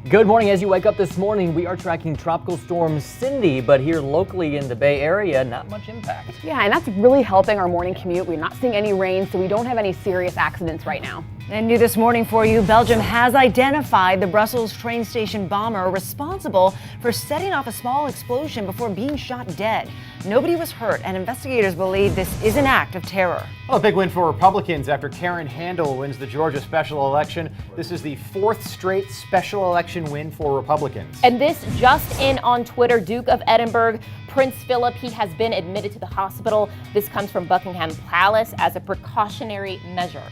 Good morning. As you wake up this morning, we are tracking Tropical Storm Cindy, but here locally in the Bay Area, not much impact. Yeah, and that's really helping our morning commute. We're not seeing any rain, so we don't have any serious accidents right now. And new this morning for you, Belgium has identified the Brussels train station bomber responsible for setting off a small explosion before being shot dead. Nobody was hurt, and investigators believe this is an act of terror. Well, a big win for Republicans after Karen Handel wins the Georgia special election. This is the fourth straight special election win for Republicans. And this just in on Twitter, Duke of Edinburgh, Prince Philip, he has been admitted to the hospital. This comes from Buckingham Palace as a precautionary measure.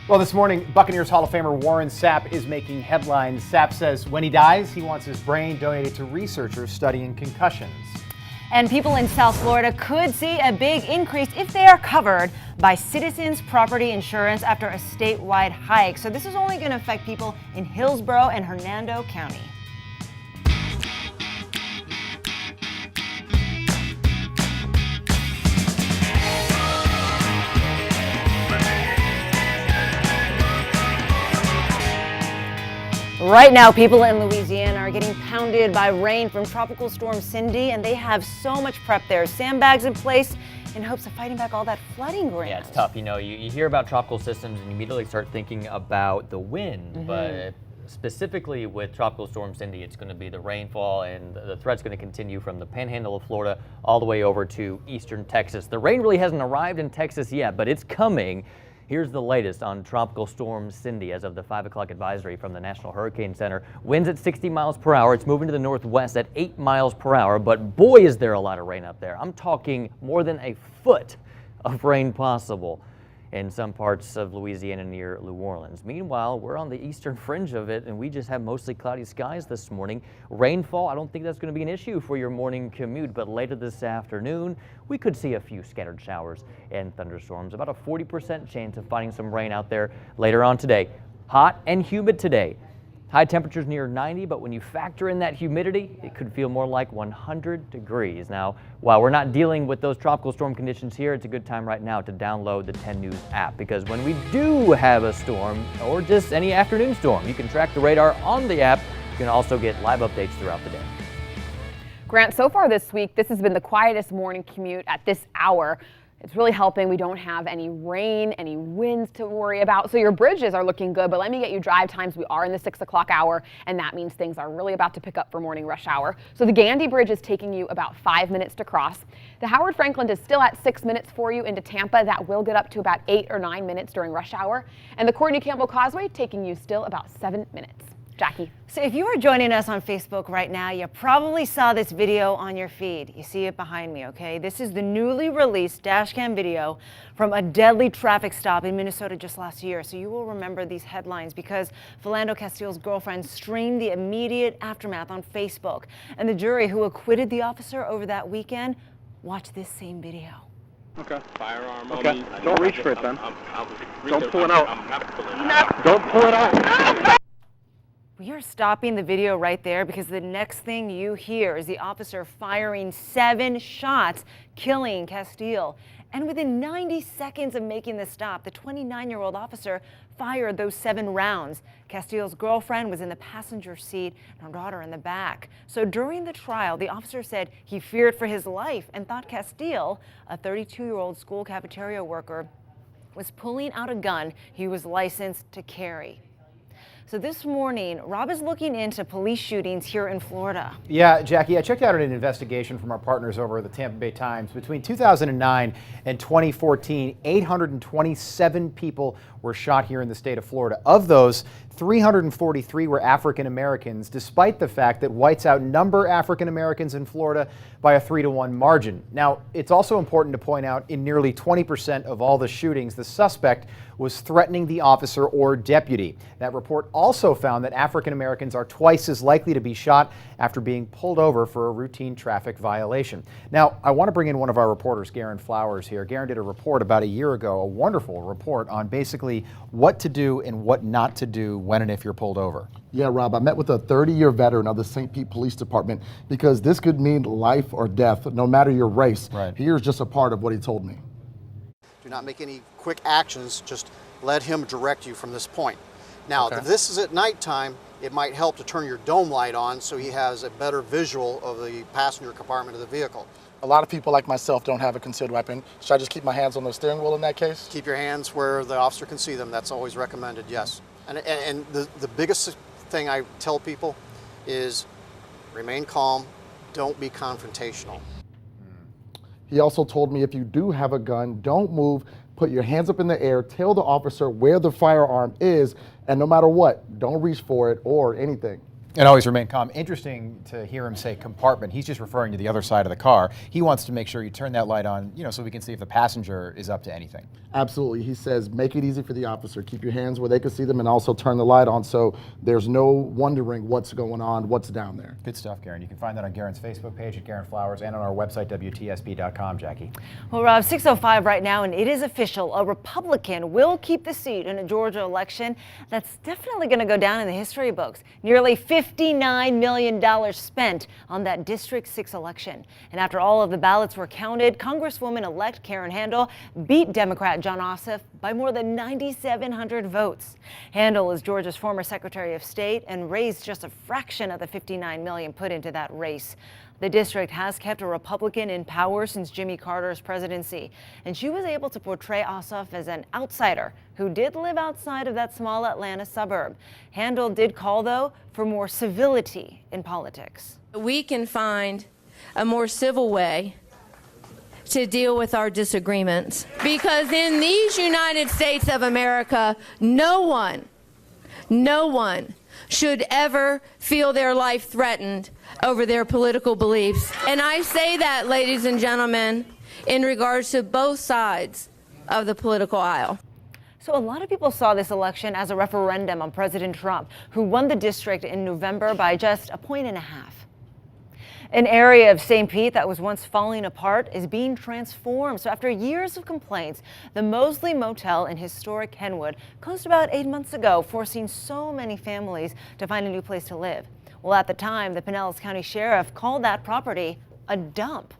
Well, this morning, Buccaneers Hall of Famer Warren Sapp is making headlines. Sapp says when he dies, he wants his brain donated to researchers studying concussions. And people in South Florida could see a big increase if they are covered by Citizens Property Insurance after a statewide hike. So this is only going to affect people in Hillsborough and Hernando County. Right now, people in Louisiana are getting pounded by rain from Tropical Storm Cindy, and they have so much prep there. Sandbags in place in hopes of fighting back all that flooding ground. Yeah, it's tough. You know, you hear about tropical systems and you immediately start thinking about the wind, but specifically with Tropical Storm Cindy, it's going to be the rainfall, and the threat's going to continue from the panhandle of Florida all the way over to eastern Texas. The rain really hasn't arrived in Texas yet, but it's coming. Here's the latest on Tropical Storm Cindy as of the 5 o'clock advisory from the National Hurricane Center. Winds at 60 miles per hour. It's moving to the northwest at 8 miles per hour, but boy, is there a lot of rain up there. I'm talking more than a foot of rain possible in some parts of Louisiana near New Orleans. Meanwhile, we're on the eastern fringe of it, and we just have mostly cloudy skies this morning. Rainfall, I don't think that's going to be an issue for your morning commute, but later this afternoon, we could see a few scattered showers and thunderstorms. About a 40% chance of finding some rain out there later on today. Hot and humid today. High temperatures near 90, but when you factor in that humidity, it could feel more like 100 degrees. Now, while we're not dealing with those tropical storm conditions here, it's a good time right now to download the 10 News app, because when we do have a storm or just any afternoon storm, you can track the radar on the app. You can also get live updates throughout the day. Grant, so far this week, this has been the quietest morning commute at this hour. It's really helping. We don't have any rain, any winds to worry about. So your bridges are looking good, but let me get you drive times. We are in the 6 o'clock hour, and that means things are really about to pick up for morning rush hour. So the Gandy Bridge is taking you about 5 minutes to cross. The Howard Franklin is still at 6 minutes for you into Tampa. That will get up to about 8 or 9 minutes during rush hour. And the Courtney Campbell Causeway taking you still about 7 minutes. Jackie. So if you are joining us on Facebook right now, you probably saw this video on your feed. You see it behind me, okay? This is the newly released dashcam video from a deadly traffic stop in Minnesota just last year. So you will remember these headlines because Philando Castile's girlfriend streamed the immediate aftermath on Facebook. And the jury who acquitted the officer over that weekend watched this same video. Okay. Firearm Okay. on me. Don't reach for it then. Don't pull it out. I'm not pulling it out. Don't pull it out. We are stopping the video right there because the next thing you hear is the officer firing 7 shots, killing Castile. And within 90 seconds of making the stop, the 29-year-old officer fired those 7 rounds. Castile's girlfriend was in the passenger seat and her daughter in the back. So during the trial, the officer said he feared for his life and thought Castile, a 32-year-old school cafeteria worker, was pulling out a gun he was licensed to carry. So this morning, Rob is looking into police shootings here in Florida. Yeah, Jackie, I checked out an investigation from our partners over at the Tampa Bay Times. Between 2009 and 2014, 827 people were shot here in the state of Florida. Of those, 343 were African Americans, despite the fact that whites outnumber African Americans in Florida by a 3-to-1 margin. Now, it's also important to point out in nearly 20% of all the shootings, the suspect was threatening the officer or deputy. That report also found that African Americans are twice as likely to be shot after being pulled over for a routine traffic violation. Now, I want to bring in one of our reporters, Garen Flowers here. Garen did a report about a year ago, a wonderful report on basically what to do and what not to do when and if you're pulled over. Yeah, Rob, I met with a 30-year veteran of the St. Pete Police Department because this could mean life or death, no matter your race. Right. Here's just a part of what he told me. Do not make any quick actions, just let him direct you from this point. Now, Okay. if this is at nighttime, it might help to turn your dome light on so he has a better visual of the passenger compartment of the vehicle. A lot of people like myself don't have a concealed weapon. Should I just keep my hands on the steering wheel in that case? Keep your hands where the officer can see them. That's always recommended, yes. And the biggest thing I tell people is remain calm, don't be confrontational. He also told me if you do have a gun, don't move, put your hands up in the air, tell the officer where the firearm is, and no matter what, don't reach for it or anything. And always remain calm. Interesting to hear him say compartment. He's just referring to the other side of the car. He wants to make sure you turn that light on, so we can see if the passenger is up to anything. Absolutely. He says, make it easy for the officer. Keep your hands where they can see them and also turn the light on so there's no wondering what's going on, what's down there. Good stuff, Garen. You can find that on Garen's Facebook page at Garen Flowers and on our website, WTSB.com, Jackie. Well, Rob, 6:05 right now, and it is official. A Republican will keep the seat in a Georgia election that's definitely going to go down in the history books. Nearly $59 million spent on that District 6 election. And after all of the ballots were counted, Congresswoman-elect Karen Handel beat Democrat John Ossoff by more than 9,700 votes. Handel is Georgia's former Secretary of State and raised just a fraction of the $59 million put into that race. The district has kept a Republican in power since Jimmy Carter's presidency, and she was able to portray Ossoff as an outsider who did live outside of that small Atlanta suburb. Handel did call, though, for more civility in politics. We can find a more civil way to deal with our disagreements, because in these United States of America, no one should ever feel their life threatened over their political beliefs. And I say that, ladies and gentlemen, in regards to both sides of the political aisle. So a lot of people saw this election as a referendum on President Trump, who won the district in November by just 1.5 points. An area of St. Pete that was once falling apart is being transformed. So after years of complaints, the Mosley Motel in historic Kenwood closed about 8 months ago, forcing so many families to find a new place to live. Well, at the time, the Pinellas County Sheriff called that property a dump.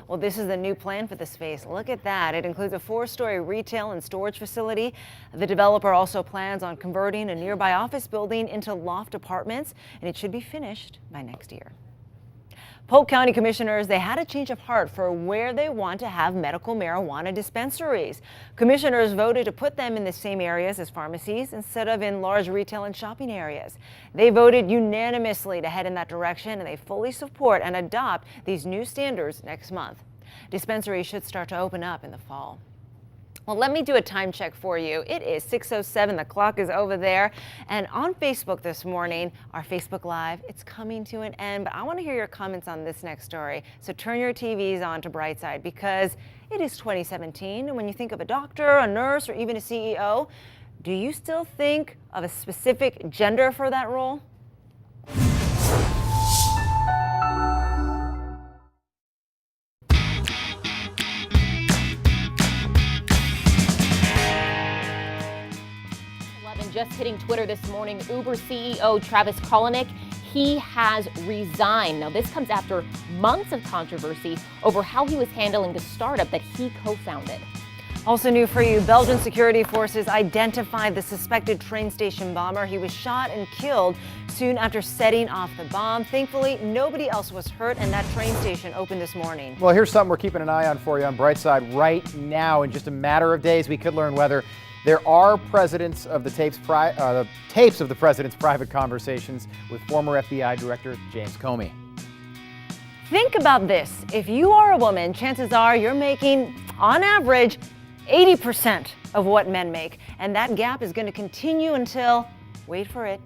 Well, this is the new plan for the space. Look at that. It includes a 4-story retail and storage facility. The developer also plans on converting a nearby office building into loft apartments, and it should be finished by next year. Polk County commissioners, they had a change of heart for where they want to have medical marijuana dispensaries. Commissioners voted to put them in the same areas as pharmacies instead of in large retail and shopping areas. They voted unanimously to head in that direction, and they fully support and adopt these new standards next month. Dispensaries should start to open up in the fall. Well, let me do a time check for you. It is 6:07. The clock is over there. And on Facebook this morning, our Facebook Live, it's coming to an end. But I want to hear your comments on this next story. So turn your TVs on to Brightside, because it is 2017. And when you think of a doctor, a nurse, or even a CEO, do you still think of a specific gender for that role? Just hitting Twitter this morning, Uber CEO Travis Kalanick, he has resigned. Now, this comes after months of controversy over how he was handling the startup that he co-founded. Also new for you, Belgian security forces identified the suspected train station bomber. He was shot and killed soon after setting off the bomb. Thankfully, nobody else was hurt, and that train station opened this morning. Well, here's something we're keeping an eye on for you on Brightside right now. In just a matter of days, we could learn whether there are tapes of the president's private conversations with former FBI Director James Comey. Think about this. If you are a woman, chances are you're making, on average, 80% of what men make. And that gap is going to continue until, wait for it,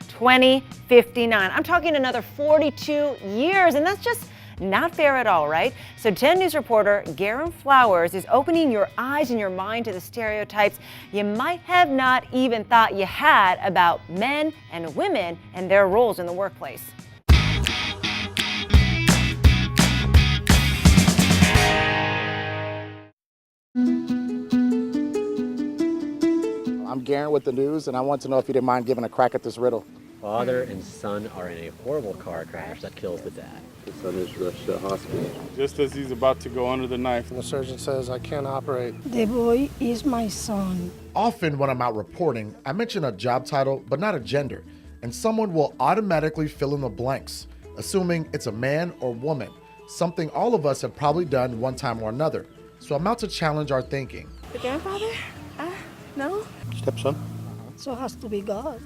2059. I'm talking another 42 years, and that's just not fair at all, right? So 10 News reporter Garen Flowers is opening your eyes and your mind to the stereotypes you might have not even thought you had about men and women and their roles in the workplace. I'm Garen with the news, and I want to know if you didn't mind giving a crack at this riddle. father and son are in a horrible car crash that kills the dad. The son is rushed to the hospital. Just as he's about to go under the knife. And the surgeon says, I can't operate. The boy is my son. Often when I'm out reporting, I mention a job title, but not a gender, and someone will automatically fill in the blanks, assuming it's a man or woman, something all of us have probably done one time or another. So I'm out to challenge our thinking. The grandfather? No. Stepson? So it has to be God.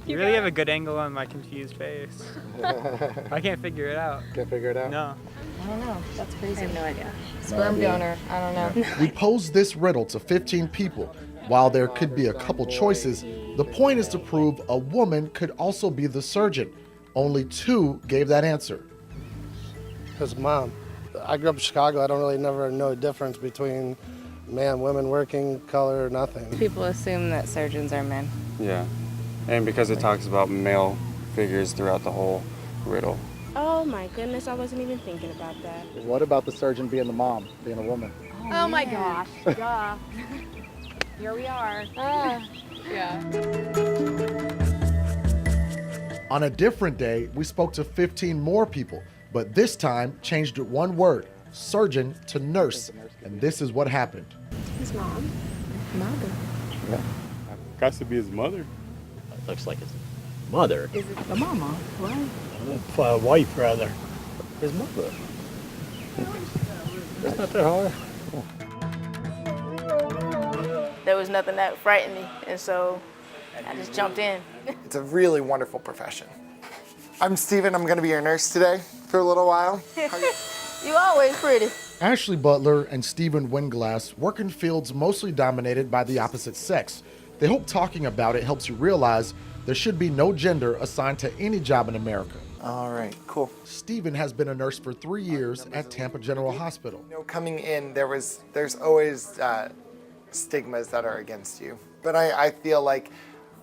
You really have a good angle on my confused face. I can't figure it out. Can't figure it out? No. I don't know. That's crazy. I have no idea. Sperm donor. I don't know. We posed this riddle to 15 people. While there could be a couple choices, the point is to prove a woman could also be the surgeon. Only 2 gave that answer. His mom. I grew up in Chicago. I don't really never know the difference between man, women, working, color, nothing. People assume that surgeons are men. Yeah. And because it talks about male figures throughout the whole riddle. Oh my goodness, I wasn't even thinking about that. What about the surgeon being the mom, being a woman? Oh my gosh. Duh. Here we are. Yeah. On a different day, we spoke to 15 more people, but this time changed one word, surgeon to nurse. And this is what happened. His mom. Mother. Yeah. Got to be his mother. It looks like his mother. Is it the mama? Right. Wife, rather. His mother. That's not that hard. There was nothing that frightened me, and so I just jumped in. It's a really wonderful profession. I'm Steven. I'm going to be your nurse today for a little while. You always pretty. Ashley Butler and Stephen Winglass work in fields mostly dominated by the opposite sex. They hope talking about it helps you realize there should be no gender assigned to any job in America. All right, cool. Stephen has been a nurse for 3 years at Tampa General Hospital. You know, coming in, there's always stigmas that are against you. But I feel like,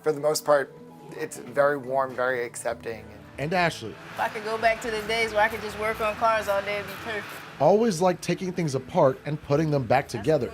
for the most part, it's very warm, very accepting. And Ashley. If I could go back to the days where I could just work on cars all day, it'd be perfect. Always liked taking things apart and putting them back together.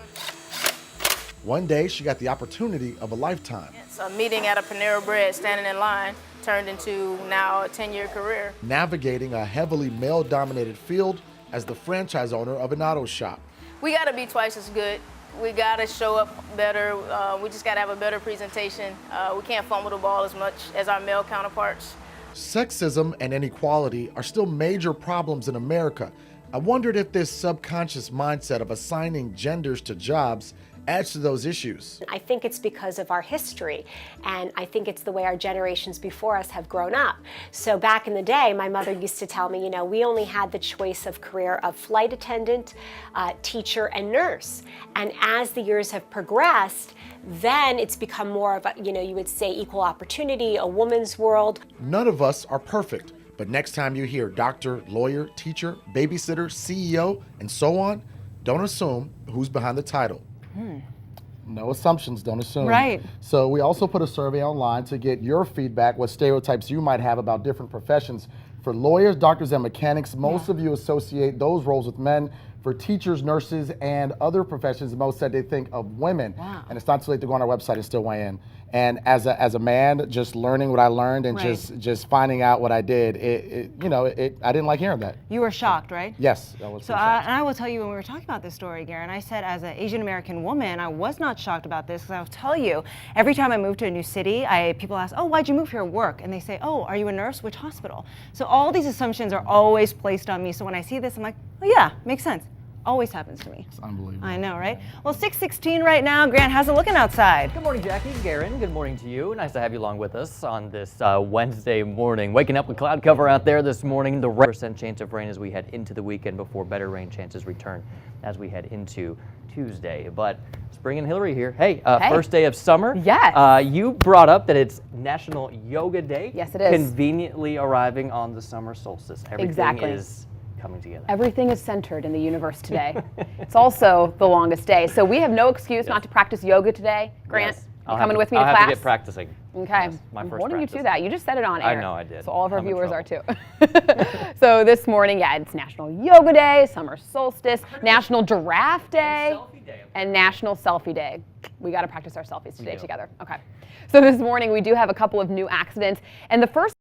One day, she got the opportunity of a lifetime. So a meeting at a Panera Bread, standing in line, turned into now a 10-year career. Navigating a heavily male-dominated field as the franchise owner of an auto shop. We got to be twice as good. We got to show up better. We just got to have a better presentation. We can't fumble the ball as much as our male counterparts. Sexism and inequality are still major problems in America. I wondered if this subconscious mindset of assigning genders to jobs adds to those issues. I think it's because of our history, and I think it's the way our generations before us have grown up. So back in the day, my mother used to tell me, you know, we only had the choice of career of flight attendant, teacher, and nurse. And as the years have progressed, then it's become more of a, you know, you would say equal opportunity, a woman's world. None of us are perfect, but next time you hear doctor, lawyer, teacher, babysitter, CEO, and so on, don't assume who's behind the title. No assumptions, don't assume. Right. So we also put a survey online to get your feedback, what stereotypes you might have about different professions. For lawyers, doctors, and mechanics, most of you associate those roles with men. For teachers, nurses, and other professions, most said they think of women. Wow. And it's not too late to go on our website and still weigh in. And as a man, just learning what I learned and Right. just finding out what I did, I didn't like hearing that. You were shocked, right? Yes, I was. So and I will tell you, when we were talking about this story, Garen, I said as an Asian American woman, I was not shocked about this, because I'll tell you, every time I move to a new city, people ask, oh, why'd you move here to work? And they say, oh, are you a nurse? Which hospital? So all these assumptions are always placed on me. So when I see this, I'm like, oh yeah, makes sense. Always happens to me. It's unbelievable. I know, right? Well, 6:16 right now. Grant, how's it looking outside? Good morning, Jackie. Garen, good morning to you. Nice to have you along with us on this Wednesday morning. Waking up with cloud cover out there this morning. The 1% chance of rain as we head into the weekend before better rain chances return as we head into Tuesday. But it's bringing Hillary here. Hey, first day of summer. Yes. You brought up that it's National Yoga Day. Yes, it is. Conveniently arriving on the summer solstice. Everything Exactly. is coming together. Everything is centered in the universe today. It's also the longest day. So we have no excuse not to practice yoga today. Grant, Yes. you coming with me to I'll class? have to get practicing. Okay, my I'm first holding you practice. to that. You just said it on I air. know, I did. So all of our I'm in viewers are too. trouble. So this morning, yeah, it's National Yoga Day, Summer Solstice, National Giraffe Day, and National Selfie Day. We got to practice our selfies today together. Okay. So this morning, we do have a couple of new accidents, and the first.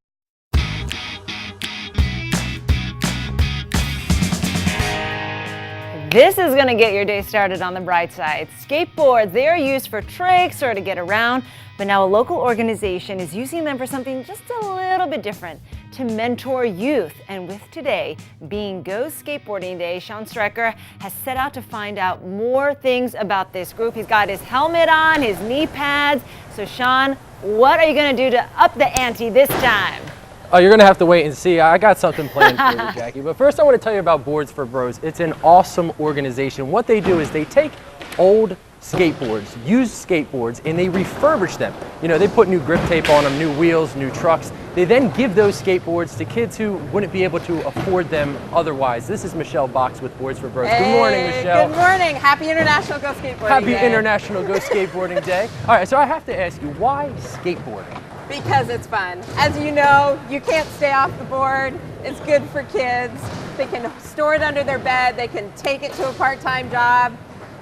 This is going to get your day started on the bright side. Skateboards, they are used for tricks or to get around, but now a local organization is using them for something just a little bit different, to mentor youth. And with today being Go Skateboarding Day, Sean Strecker has set out to find out more things about this group. He's got his helmet on, his knee pads. So Sean, what are you going to do to up the ante this time? Oh, you're gonna have to wait and see. I got something planned for you, Jackie. But first I want to tell you about Boards for Bros. It's an awesome organization. What they do is they take old skateboards, used skateboards, and they refurbish them. You know, they put new grip tape on them, new wheels, new trucks. They then give those skateboards to kids who wouldn't be able to afford them otherwise. This is Michelle Box with Boards for Bros. Good morning, Michelle. Good morning. Happy International Go Skateboarding Happy Day. International Go Skateboarding Day. All right, so I have to ask you, why skateboarding? Because it's fun. As you know, you can't stay off the board. It's good for kids. They can store it under their bed. They can take it to a part-time job.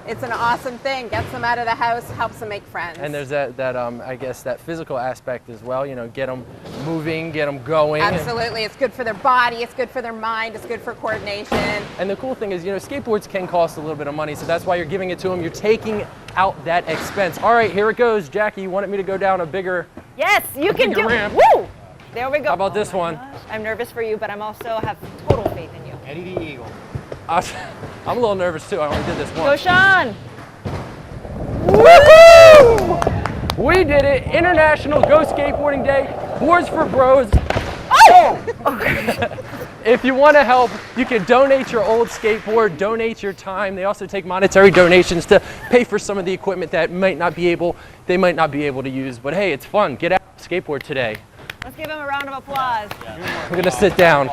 It's an awesome thing. Gets them out of the house, helps them make friends. And there's that I guess that physical aspect as well. You know, get them moving, get them going. Absolutely. It's good for their body. It's good for their mind. It's good for coordination. And the cool thing is, you know, skateboards can cost a little bit of money, so that's why you're giving it to them. You're taking out that expense. All right, here it goes. Jackie, you wanted me to go down a bigger Yes, you can do ramp. it. Woo! There we go. How about this one? I'm nervous for you, but I'm also have total faith in you. Eddie the Eagle. I'm a little nervous too. I only did this Go, once. Sean! Woohoo! We did it. International Go Skateboarding Day. Boards for Bros. Oh! If you want to help, you can donate your old skateboard, donate your time. They also take monetary donations to pay for some of the equipment that they might not be able to use. But hey, it's fun. Get out, skateboard today. Let's give him a round of applause. We're gonna sit down.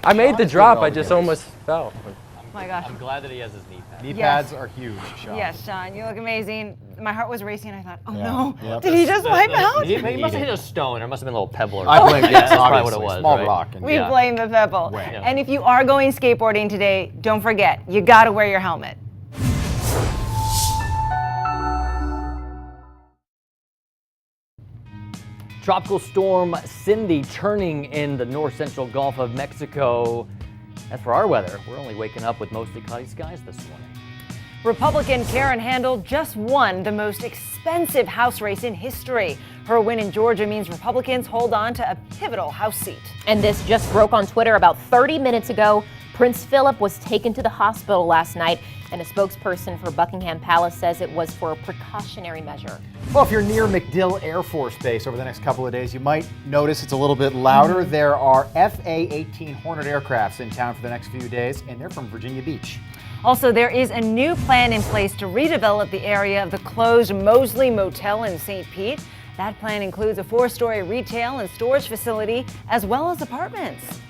I made the drop. I just almost fell. Oh my gosh. I'm glad that he has his knee pads. Knee Yes. pads are huge, Sean. Yes, Sean, you look amazing. My heart was racing. I thought, oh Yeah. no, Yep. did he just wipe out? He must have hit a stone. There must have been a little pebble or I something. blame Yeah, yes, that's probably what it obviously. was. Small right? rock. And We blame the pebble. Yeah. And if you are going skateboarding today, don't forget, you gotta wear your helmet. Tropical storm Cindy churning in the north central Gulf of Mexico. As for our weather, we're only waking up with mostly cloudy skies this morning. Republican Karen Handel just won the most expensive House race in history. Her win in Georgia means Republicans hold on to a pivotal House seat. And this just broke on Twitter about 30 minutes ago. Prince Philip was taken to the hospital last night, and a spokesperson for Buckingham Palace says it was for a precautionary measure. Well, if you're near MacDill Air Force Base over the next couple of days, you might notice it's a little bit louder. There are FA-18 Hornet aircrafts in town for the next few days, and they're from Virginia Beach. Also, there is a new plan in place to redevelop the area of the closed Mosley Motel in St. Pete. That plan includes a 4-story retail and storage facility, as well as apartments.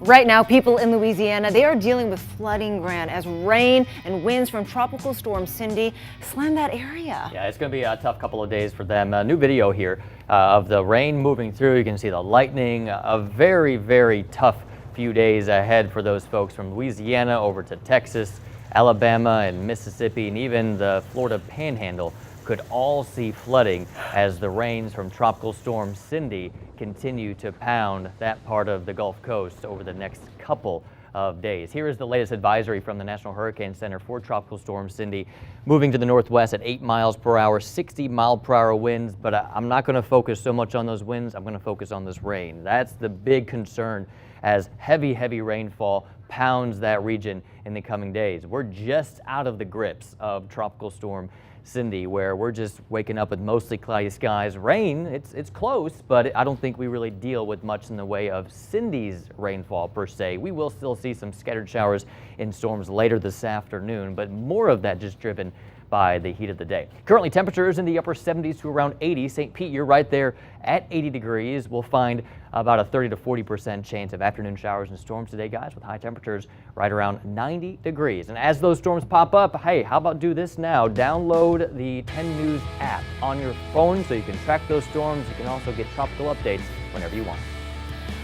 Right now, people in Louisiana, they are dealing with flooding, Grant, as rain and winds from Tropical Storm Cindy slam that area. Yeah, it's going to be a tough couple of days for them. A new video here of the rain moving through. You can see the lightning. A very, very tough few days ahead for those folks from Louisiana over to Texas, Alabama, and Mississippi, and even the Florida Panhandle could all see flooding as the rains from Tropical Storm Cindy continue to pound that part of the Gulf Coast over the next couple of days. Here is the latest advisory from the National Hurricane Center for Tropical Storm Cindy, moving to the northwest at 8 miles per hour, 60 mile per hour winds, but I'm not going to focus so much on those winds. I'm going to focus on this rain. That's the big concern as heavy, heavy rainfall pounds that region in the coming days. We're just out of the grips of Tropical Storm Cindy, where we're just waking up with mostly cloudy skies. Rain, it's close, but I don't think we really deal with much in the way of Cindy's rainfall per se. We will still see some scattered showers in storms later this afternoon, but more of that just driven by the heat of the day. Currently temperatures in the upper 70s to around 80. St. Pete, you're right there at 80 degrees. We'll find about a 30 to 40% chance of afternoon showers and storms today, guys, with high temperatures right around 90 degrees. And as those storms pop up, hey, how about do this now? Download the 10 News app on your phone so you can track those storms. You can also get tropical updates whenever you want.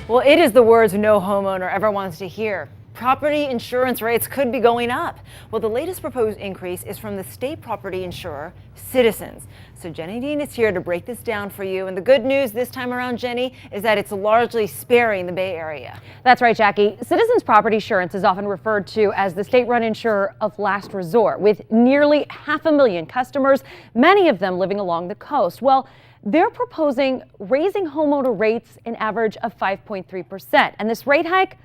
Well, it is the words no homeowner ever wants to hear. Property insurance rates could be going up. Well, the latest proposed increase is from the state property insurer, Citizens. So Jenny Dean is here to break this down for you. And the good news this time around, Jenny, is that it's largely sparing the Bay Area. That's right, Jackie. Citizens Property Insurance is often referred to as the state-run insurer of last resort, with nearly 500,000 customers, many of them living along the coast. Well, they're proposing raising homeowner rates an average of 5.3%. And this rate hike,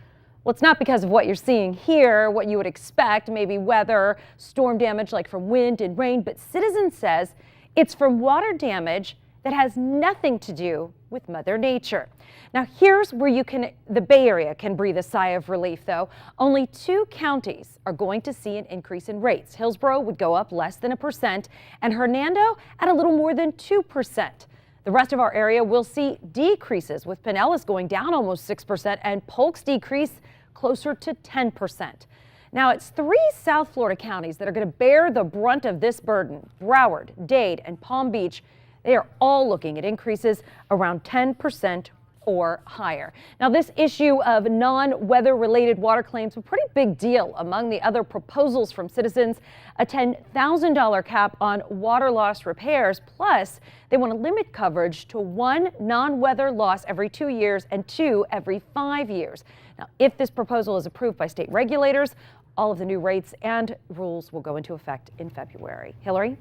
well, it's not because of what you're seeing here, what you would expect, maybe weather, storm damage like from wind and rain, but Citizens says it's from water damage that has nothing to do with Mother Nature. Now, here's where the Bay Area can breathe a sigh of relief, though. Only 2 counties are going to see an increase in rates. Hillsborough would go up less than 1%, and Hernando at a little more than 2%. The rest of our area will see decreases, with Pinellas going down almost 6% and Polk's decrease closer to 10%. Now, it's 3 South Florida counties that are going to bear the brunt of this burden. Broward, Dade, and Palm Beach. They are all looking at increases around 10% or higher. Now, this issue of non-weather related water claims is a pretty big deal among the other proposals from Citizens. A $10,000 cap on water loss repairs, plus they want to limit coverage to 1 non-weather loss every 2 years and 2 every 5 years. Now, if this proposal is approved by state regulators, all of the new rates and rules will go into effect in February. Hillary?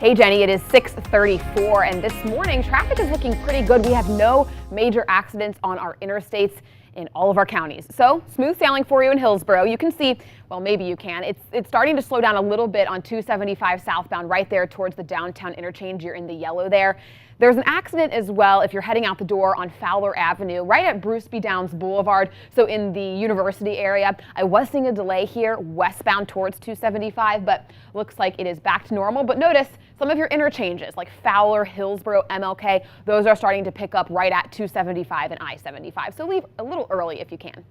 Hey Jenny, it is 6:34 and this morning traffic is looking pretty good. We have no major accidents on our interstates in all of our counties. So smooth sailing for you in Hillsborough. You can see, well, maybe you can. It's starting to slow down a little bit on 275 southbound right there towards the downtown interchange. You're in the yellow there. There's an accident as well if you're heading out the door on Fowler Avenue, right at Bruce B. Downs Boulevard, so in the University area. I was seeing a delay here westbound towards 275, but looks like it is back to normal. But notice some of your interchanges like Fowler, Hillsborough, MLK, those are starting to pick up right at 275 and I-75. So leave a little early if you can.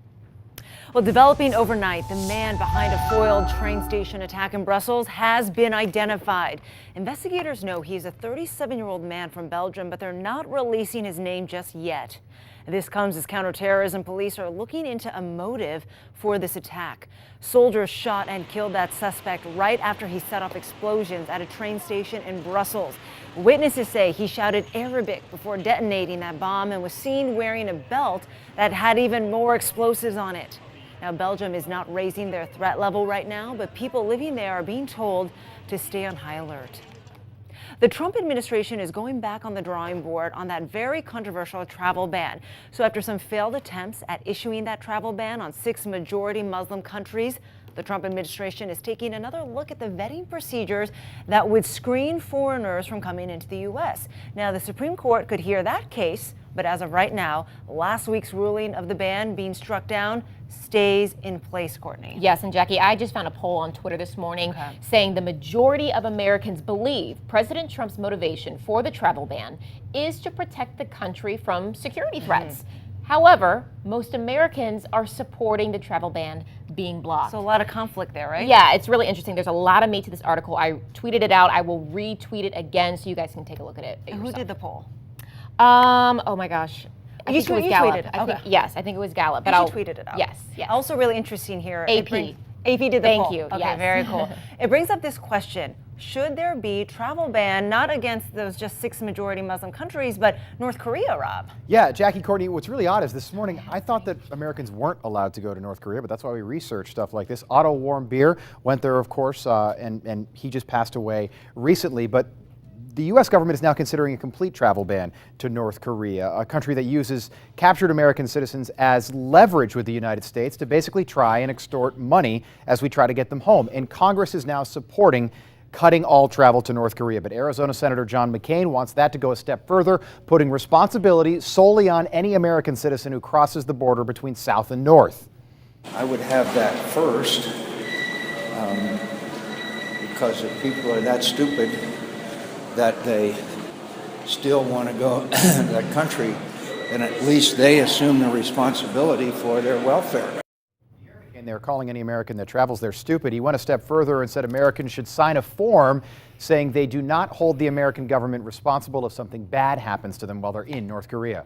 Well, developing overnight, the man behind a foiled train station attack in Brussels has been identified. Investigators know he's a 37-year-old man from Belgium, but they're not releasing his name just yet. This comes as counterterrorism police are looking into a motive for this attack. Soldiers shot and killed that suspect right after he set off explosions at a train station in Brussels. Witnesses say he shouted Arabic before detonating that bomb and was seen wearing a belt that had even more explosives on it. Now, Belgium is not raising their threat level right now, but people living there are being told to stay on high alert. The Trump administration is going back on the drawing board on that very controversial travel ban. So after some failed attempts at issuing that travel ban on 6 majority Muslim countries, the Trump administration is taking another look at the vetting procedures that would screen foreigners from coming into the U.S. Now, the Supreme Court could hear that case, but as of right now, last week's ruling of the ban being struck down stays in place, Courtney. Yes, and Jackie, I just found a poll on Twitter this morning saying the majority of Americans believe President Trump's motivation for the travel ban is to protect the country from security threats. However, most Americans are supporting the travel ban being blocked. So a lot of conflict there, right? Yeah, it's really interesting. There's a lot of meat to this article. I tweeted it out. I will retweet it again so you guys can take a look at it. And who did the poll? Oh my gosh. I think it was Gallup. Tweeted it. Yes, I think it was Gallup. But I'll tweeted it out. Yes, yes. Also really interesting here. AP. AP did the Thank poll. you. Okay, yes. Very cool. It brings up this question. Should there be travel ban, not against those just 6 majority Muslim countries, but North Korea, Rob? Yeah, Jackie, Courtney, what's really odd is this morning I thought that Americans weren't allowed to go to North Korea, but that's why we research stuff like this. Otto Warmbier went there, of course, and he just passed away recently, but the U.S. government is now considering a complete travel ban to North Korea, a country that uses captured American citizens as leverage with the United States to basically try and extort money as we try to get them home. And Congress is now supporting cutting all travel to North Korea. But Arizona Senator John McCain wants that to go a step further, putting responsibility solely on any American citizen who crosses the border between South and North. I would have that first. because if people are that stupid that they still want to go to that country, then at least they assume the responsibility for their welfare. And they're calling any American that travels there stupid. He went a step further and said Americans should sign a form saying they do not hold the American government responsible if something bad happens to them while they're in North Korea.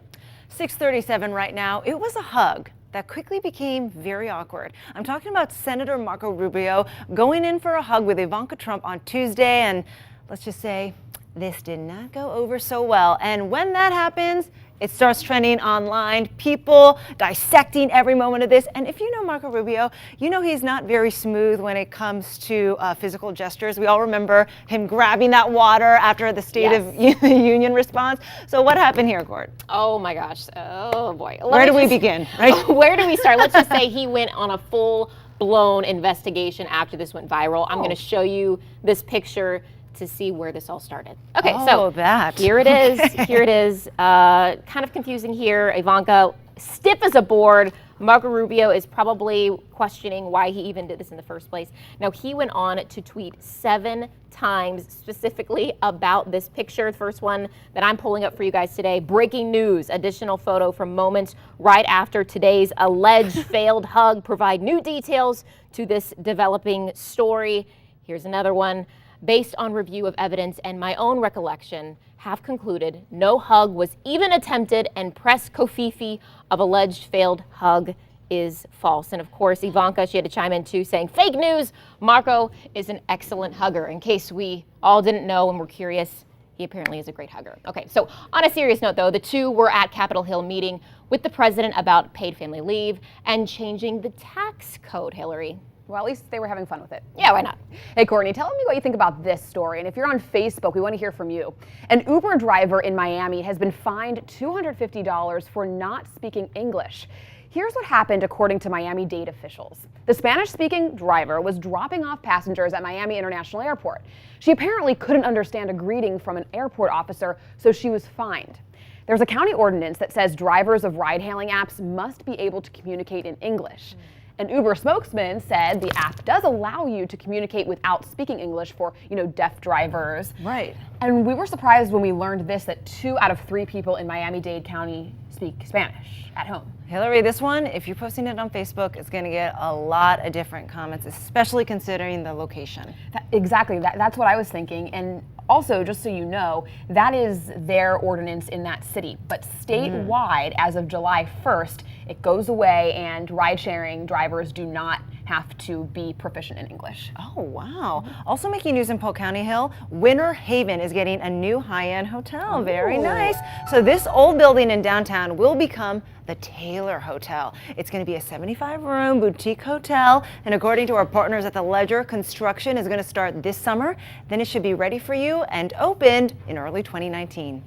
6:37 right now. It was a hug that quickly became very awkward. I'm talking about Senator Marco Rubio going in for a hug with Ivanka Trump on Tuesday, and let's just say this did not go over so well. And when that happens, it starts trending online, people dissecting every moment of this. And if you know Marco Rubio, you know he's not very smooth when it comes to physical gestures. We all remember him grabbing that water after the State of the Union response. So what happened here, Gord? Oh my gosh. Oh boy. Where do we begin? Right? Where do we start? Let's just say he went on a full-blown investigation after this went viral. I'm going to show you this picture to see where this all started. Okay, so here it is. Okay. Here it is. Kind of confusing here. Ivanka, stiff as a board. Marco Rubio is probably questioning why he even did this in the first place. Now, he went on to tweet 7 times specifically about this picture. The first one that I'm pulling up for you guys today. Breaking news. Additional photo from moments right after today's alleged failed hug provide new details to this developing story. Here's another one. Based on review of evidence and my own recollection, have concluded no hug was even attempted and press Kofifi of alleged failed hug is false. And of course, Ivanka, she had to chime in too, saying fake news. Marco is an excellent hugger. In case we all didn't know and were curious, he apparently is a great hugger. Okay, so on a serious note though, the two were at Capitol Hill meeting with the president about paid family leave and changing the tax code, Hillary. Well, at least they were having fun with it. Yeah, why not? Hey, Courtney, tell me what you think about this story. And if you're on Facebook, we want to hear from you. An Uber driver in Miami has been fined $250 for not speaking English. Here's what happened according to Miami-Dade officials. The Spanish-speaking driver was dropping off passengers at Miami International Airport. She apparently couldn't understand a greeting from an airport officer, so she was fined. There's a county ordinance that says drivers of ride-hailing apps must be able to communicate in English. An Uber spokesman said the app does allow you to communicate without speaking English for, deaf drivers. Right. And we were surprised when we learned this, that 2 out of 3 people in Miami-Dade County speak Spanish at home. Hillary, this one, if you're posting it on Facebook, it's going to get a lot of different comments, especially considering the location. Exactly. That's what I was thinking. And also, just so you know, that is their ordinance in that city. But statewide, as of July 1st, it goes away and ride-sharing drivers do not have to be proficient in English. Oh, wow. Also making news in Polk County, Hill, Winter Haven is getting a new high-end hotel. Ooh. Very nice. So this old building in downtown will become the Taylor Hotel. It's going to be a 75-room boutique hotel, and according to our partners at the Ledger, construction is going to start this summer. Then it should be ready for you and opened in early 2019.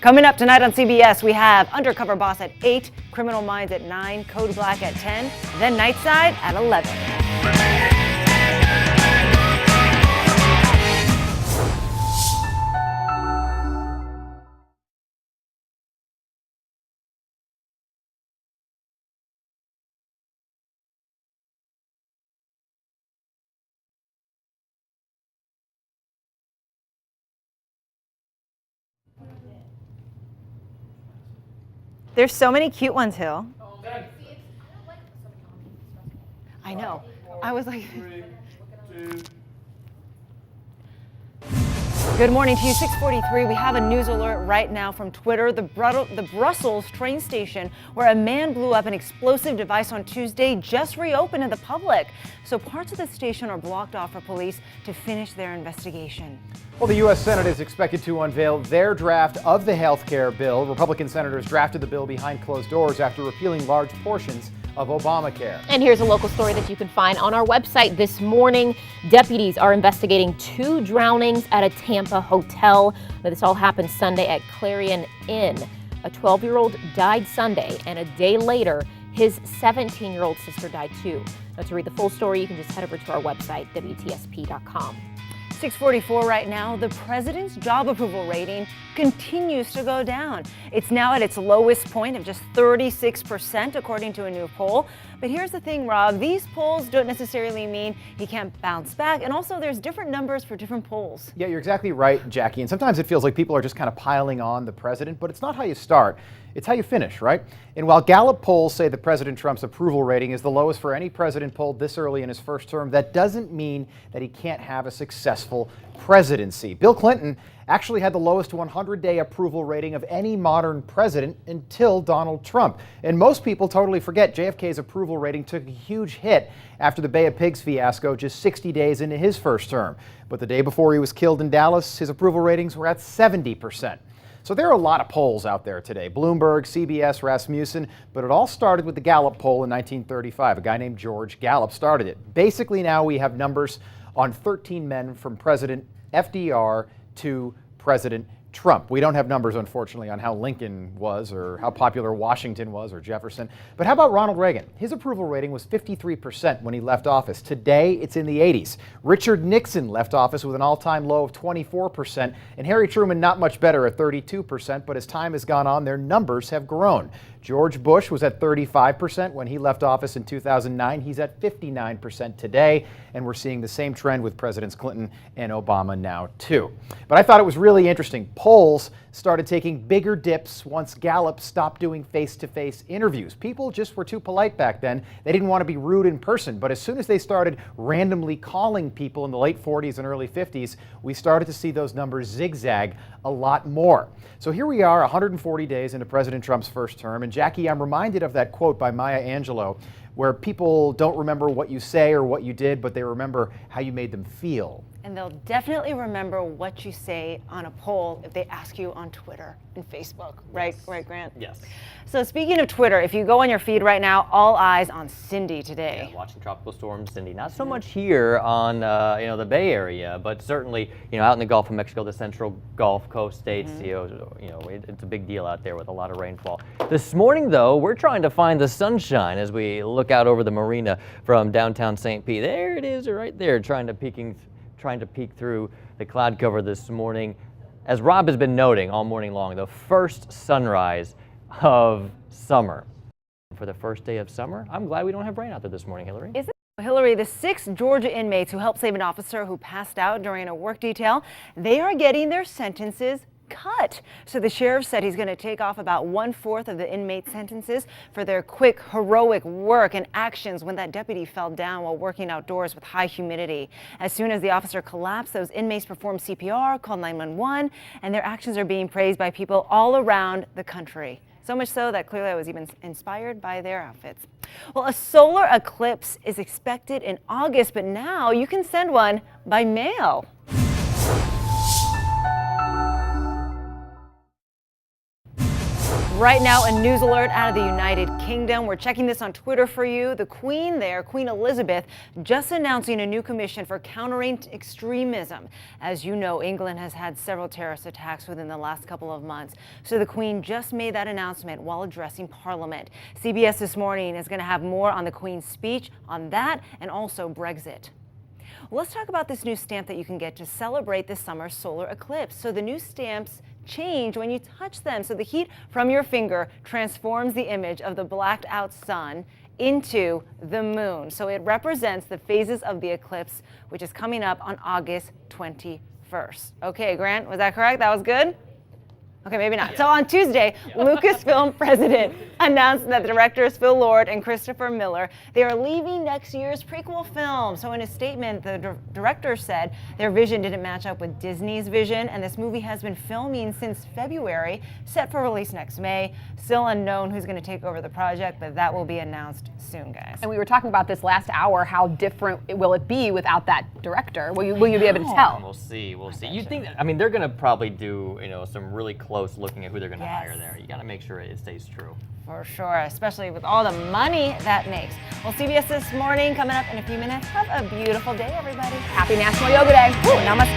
Coming up tonight on CBS, we have Undercover Boss at 8, Criminal Minds at 9, Code Black at 10, then Nightside at 11. There's so many cute ones, Hill. I know. I was like... Good morning to you, 6:43. We have a news alert right now from Twitter. The Brussels train station where a man blew up an explosive device on Tuesday just reopened to the public. So parts of the station are blocked off for police to finish their investigation. Well, the U.S. Senate is expected to unveil their draft of the health care bill. Republican senators drafted the bill behind closed doors after repealing large portions of Obamacare. And here's a local story that you can find on our website this morning. Deputies are investigating 2 drownings at a Tampa hotel. Now, this all happened Sunday at Clarion Inn. A 12-year-old died Sunday, and a day later, his 17-year-old sister died too. Now, to read the full story, you can just head over to our website, WTSP.com. 644 right now, the president's job approval rating continues to go down. It's now at its lowest point of just 36%, according to a new poll. But here's the thing, Rob, these polls don't necessarily mean he can't bounce back. And also, there's different numbers for different polls. Yeah, you're exactly right, Jackie. And sometimes it feels like people are just kind of piling on the president, but it's not how you start. It's how you finish, right? And while Gallup polls say that President Trump's approval rating is the lowest for any president polled this early in his first term, that doesn't mean that he can't have a successful presidency. Bill Clinton actually had the lowest 100-day approval rating of any modern president until Donald Trump. And most people totally forget JFK's approval rating took a huge hit after the Bay of Pigs fiasco just 60 days into his first term. But the day before he was killed in Dallas, his approval ratings were at 70%. So there are a lot of polls out there today. Bloomberg, CBS, Rasmussen, but it all started with the Gallup poll in 1935. A guy named George Gallup started it. Basically now we have numbers on 13 men from President FDR to President Trump. We don't have numbers, unfortunately, on how Lincoln was or how popular Washington was or Jefferson. But how about Ronald Reagan? His approval rating was 53% when he left office. Today, it's in the 80s. Richard Nixon left office with an all-time low of 24%, and Harry Truman not much better at 32%, but as time has gone on, their numbers have grown. George Bush was at 35% when he left office in 2009. He's at 59% today, and we're seeing the same trend with Presidents Clinton and Obama now, too. But I thought it was really interesting. Polls started taking bigger dips once Gallup stopped doing face-to-face interviews. People just were too polite back then. They didn't want to be rude in person, but as soon as they started randomly calling people in the late 40s and early 50s, we started to see those numbers zigzag a lot more. So here we are 140 days into President Trump's first term, and Jackie, I'm reminded of that quote by Maya Angelou, where people don't remember what you say or what you did, but they remember how you made them feel. And they'll definitely remember what you say on a poll if they ask you on Twitter and Facebook, right, Grant? Yes. So speaking of Twitter, if you go on your feed right now, all eyes on Cindy today. Yeah, watching Tropical Storm Cindy. Not so much here on the Bay Area, but certainly out in the Gulf of Mexico, the central Gulf Coast states. It's a big deal out there with a lot of rainfall. This morning, though, we're trying to find the sunshine as we look out over the marina from downtown St. Pete. There it is, right there, trying to peek through the cloud cover this morning. As Rob has been noting all morning long, the first sunrise of summer. For the first day of summer, I'm glad we don't have rain out there this morning, Hillary. Is it? Hillary, the 6 Georgia inmates who helped save an officer who passed out during a work detail, they are getting their sentences cut. So the sheriff said he's going to take off about 1/4 of the inmate sentences for their quick, heroic work and actions when that deputy fell down while working outdoors with high humidity. As soon as the officer collapsed, those inmates performed CPR, called 911, and their actions are being praised by people all around the country. So much so that clearly I was even inspired by their outfits. Well, a solar eclipse is expected in August, but now you can send one by mail. Right now, a news alert out of the United Kingdom. We're checking this on Twitter for you. The Queen there, Queen Elizabeth, just announcing a new commission for countering extremism. As you know, England has had several terrorist attacks within the last couple of months. So the Queen just made that announcement while addressing Parliament. CBS This Morning is going to have more on the Queen's speech on that and also Brexit. Well, let's talk about this new stamp that you can get to celebrate this summer's solar eclipse. So the new stamps change when you touch them. So the heat from your finger transforms the image of the blacked out sun into the moon. So it represents the phases of the eclipse, which is coming up on August 21st. Okay, Grant, was that correct? That was good? Okay, maybe not. Yeah. So on Tuesday, Lucasfilm president announced that the directors Phil Lord and Christopher Miller, they are leaving next year's prequel film. So in a statement, the director said their vision didn't match up with Disney's vision, and this movie has been filming since February, set for release next May. Still unknown who's going to take over the project, but that will be announced soon, guys. And we were talking about this last hour. How different will it be without that director? Will you be able to tell? We'll see. You think? They're going to probably do some really close looking at who they're going to hire there. You got to make sure it stays true. For sure, especially with all the money that makes. Well, CBS This Morning coming up in a few minutes. Have a beautiful day, everybody. Happy National Yoga Day. Ooh, namaste.